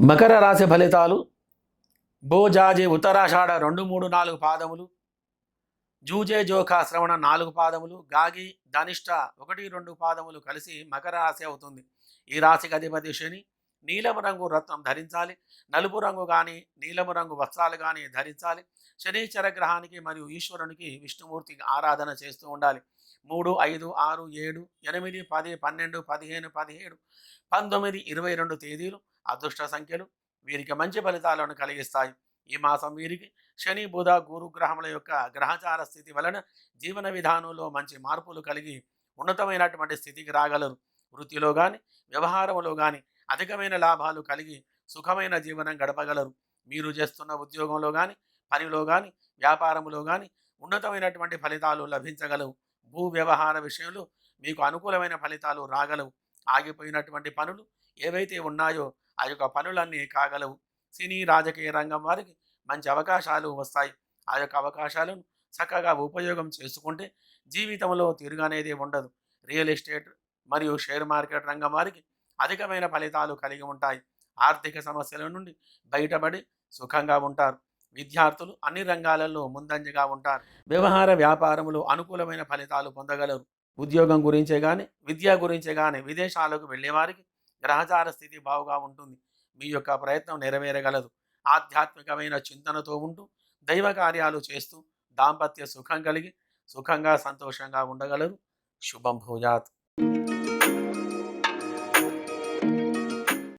మకర రాశి ఫలితాలు. భోజాజే ఉత్తరాషాఢ 2, 3, 4 పాదములు, జూజే జోఖా శ్రవణ 4 పాదములు, గాగి ధనిష్ట 1, 2 పాదములు కలిసి మకర రాశి అవుతుంది. ఈ రాశికి అధిపతి శని. నీలము రంగు రత్నం ధరించాలి. నలుపు రంగు కానీ నీలము రంగు వస్త్రాలు కానీ ధరించాలి. శనీశ్వర గ్రహానికి మరియు ఈశ్వరునికి విష్ణుమూర్తికి ఆరాధన చేస్తూ ఉండాలి. 3, 5, 6, 7, 8, 10, 12, 15, 17, 19, 22 తేదీలు అదృష్ట సంఖ్యలు. వీరికి మంచి ఫలితాలను కలిగిస్తాయి. ఈ మాసం వీరికి శని బుధ గురు గ్రహముల యొక్క గ్రహచార స్థితి వలన జీవన విధానంలో మంచి మార్పులు కలిగి ఉన్నతమైనటువంటి స్థితికి రాగలరు. వృత్తిలో కానీ వ్యవహారంలో కానీ అధికమైన లాభాలు కలిగి సుఖమైన జీవనం గడపగలరు. మీరు చేస్తున్న ఉద్యోగంలో కానీ పనిలో కానీ వ్యాపారంలో కానీ ఉన్నతమైనటువంటి ఫలితాలు లభించగలవు. భూ వ్యవహార విషయంలో మీకు అనుకూలమైన ఫలితాలు రాగలవు. ఆగిపోయినటువంటి పనులు ఏవైతే ఉన్నాయో ఆ యొక్క పనులన్నీ కాగలవు. సినీ రాజకీయ రంగం వారికి మంచి అవకాశాలు వస్తాయి. ఆ యొక్క అవకాశాలను చక్కగా ఉపయోగం చేసుకుంటే జీవితంలో తిరుగనేది ఉండదు. రియల్ ఎస్టేట్ మరియు షేర్ మార్కెట్ రంగం వారికి అధికమైన ఫలితాలు కలిగి ఉంటాయి. ఆర్థిక సమస్యల నుండి బయటపడి సుఖంగా ఉంటారు. విద్యార్థులు అన్ని రంగాలలో ముందంజగా ఉంటారు. వ్యవహార వ్యాపారములు అనుకూలమైన ఫలితాలు పొందగలరు. ఉద్యోగం గురించే కానీ విద్య గురించే కానీ విదేశాలకు వెళ్ళేవారికి గ్రహచార స్థితి బాగుగా ఉంటుంది. మీ యొక్క ప్రయత్నం నెరవేరగలదు. ఆధ్యాత్మికమైన చింతనతో ఉంటూ దైవ కార్యాలు చేస్తూ దాంపత్య సుఖం కలిగి సుఖంగా సంతోషంగా ఉండగలరు. శుభం భూయాత్.